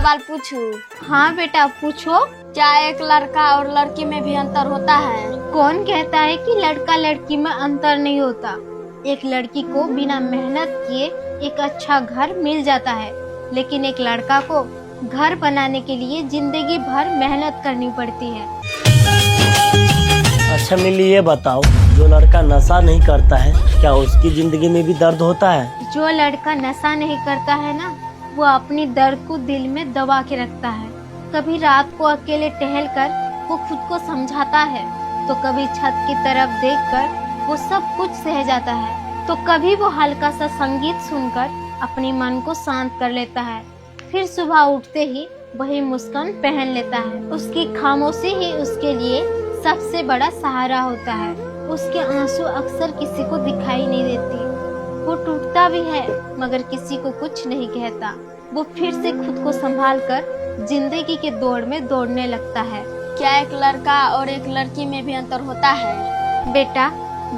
सवाल पूछूं? हाँ बेटा पूछो। क्या एक लड़का और लड़की में भी अंतर होता है? कौन कहता है कि लड़का लड़की में अंतर नहीं होता। एक लड़की को बिना मेहनत किए एक अच्छा घर मिल जाता है, लेकिन एक लड़का को घर बनाने के लिए जिंदगी भर मेहनत करनी पड़ती है। अच्छा मिली, ये बताओ, जो लड़का नशा नहीं करता है क्या उसकी जिंदगी में भी दर्द होता है? जो लड़का नशा नहीं करता है ना, वो अपनी दर्द को दिल में दबा के रखता है। कभी रात को अकेले टहलकर वो खुद को समझाता है, तो कभी छत की तरफ देखकर वो सब कुछ सह जाता है, तो कभी वो हल्का सा संगीत सुनकर अपने मन को शांत कर लेता है। फिर सुबह उठते ही वही मुस्कान पहन लेता है। उसकी खामोशी ही उसके लिए सबसे बड़ा सहारा होता है। उसके आंसू अक्सर किसी को दिखाई नहीं देती। वो टूटता भी है मगर किसी को कुछ नहीं कहता। वो फिर से खुद को संभालकर जिंदगी के दौड़ में दौड़ने लगता है। क्या एक लड़का और एक लड़की में भी अंतर होता है? बेटा,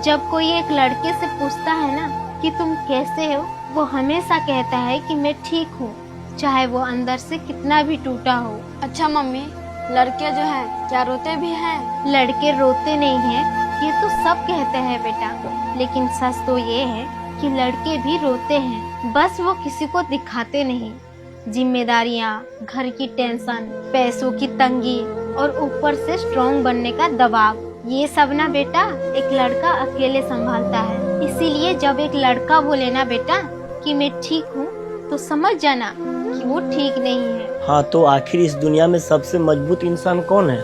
जब कोई एक लड़के से पूछता है ना कि तुम कैसे हो, वो हमेशा कहता है कि मैं ठीक हूँ, चाहे वो अंदर से कितना भी टूटा हो। अच्छा मम्मी, लड़के जो हैं क्या रोते भी हैं? लड़के रोते नहीं हैं, ये तो सब कहते हैं बेटा, लेकिन सच तो ये है कि लड़के भी रोते हैं, बस वो किसी को दिखाते नहीं। जिम्मेदारियाँ, घर की टेंशन, पैसों की तंगी और ऊपर से स्ट्रॉन्ग बनने का दबाव, ये सब ना बेटा एक लड़का अकेले संभालता है। इसीलिए जब एक लड़का बोले ना बेटा कि मैं ठीक हूँ, तो समझ जाना कि वो ठीक नहीं है। हाँ, तो आखिर इस दुनिया में सबसे मजबूत इंसान कौन है?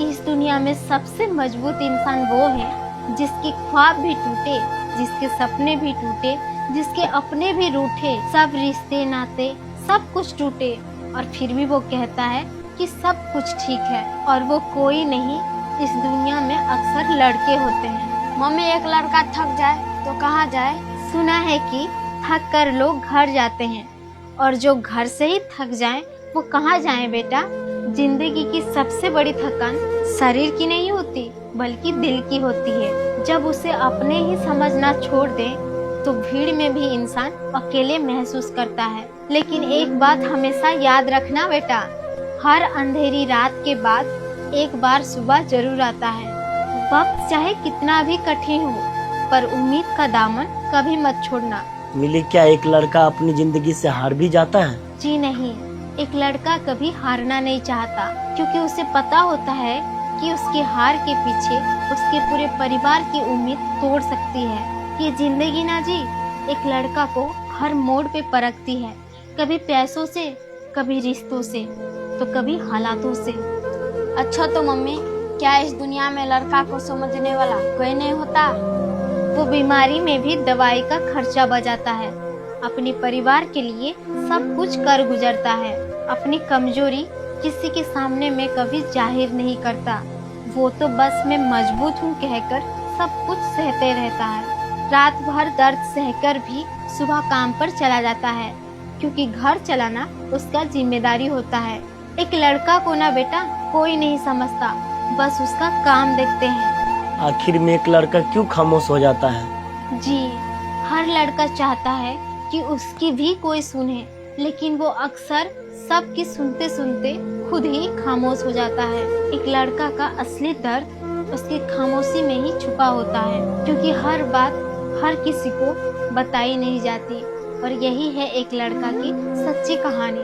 इस दुनिया में सबसे मजबूत इंसान वो है जिसके ख्वाब भी टूटे, जिसके सपने भी टूटे, जिसके अपने भी रूठे, सब रिश्ते नाते सब कुछ टूटे, और फिर भी वो कहता है कि सब कुछ ठीक है। और वो कोई नहीं, इस दुनिया में अक्सर लड़के होते हैं। मम्मी, एक लड़का थक जाए तो कहाँ जाए? सुना है कि थक कर लोग घर जाते हैं, और जो घर से ही थक जाएं वो कहाँ जाएं बेटा? जिंदगी की सबसे बड़ी थकान शरीर की नहीं होती बल्कि दिल की होती है। जब उसे अपने ही समझना छोड़ दे तो भीड़ में भी इंसान अकेले महसूस करता है। लेकिन एक बात हमेशा याद रखना बेटा, हर अंधेरी रात के बाद एक बार सुबह जरूर आता है। वक्त चाहे कितना भी कठिन हो, पर उम्मीद का दामन कभी मत छोड़ना। मिली, क्या एक लड़का अपनी जिंदगी से हार भी जाता है? जी नहीं, एक लड़का कभी हारना नहीं चाहता, क्योंकि उसे पता होता है कि उसकी हार के पीछे उसके पूरे परिवार की उम्मीद तोड़ सकती है। ये जिंदगी ना जी एक लड़का को हर मोड़ पे परखती है, कभी पैसों से, कभी रिश्तों से, तो कभी हालातों से। अच्छा तो मम्मी, क्या इस दुनिया में लड़का को समझने वाला कोई नहीं होता? वो बीमारी में भी दवाई का खर्चा बचाता है, अपने परिवार के लिए सब कुछ कर गुजरता है। अपनी कमजोरी किसी के सामने में कभी जाहिर नहीं करता। वो तो बस मैं मजबूत हूँ कहकर सब कुछ सहते रहता है। रात भर दर्द सहकर भी सुबह काम पर चला जाता है, क्योंकि घर चलाना उसका जिम्मेदारी होता है। एक लड़का को ना बेटा कोई नहीं समझता, बस उसका काम देखते हैं। आखिर में एक लड़का क्यों खामोश हो जाता है? जी, हर लड़का चाहता है कि उसकी भी कोई सुने, लेकिन वो अक्सर सबकी सुनते सुनते खुद ही खामोश हो जाता है। एक लड़का का असली दर्द उसकी खामोशी में ही छुपा होता है, क्योंकि हर बात हर किसी को बताई नहीं जाती, और यही है एक लड़का की सच्ची कहानी।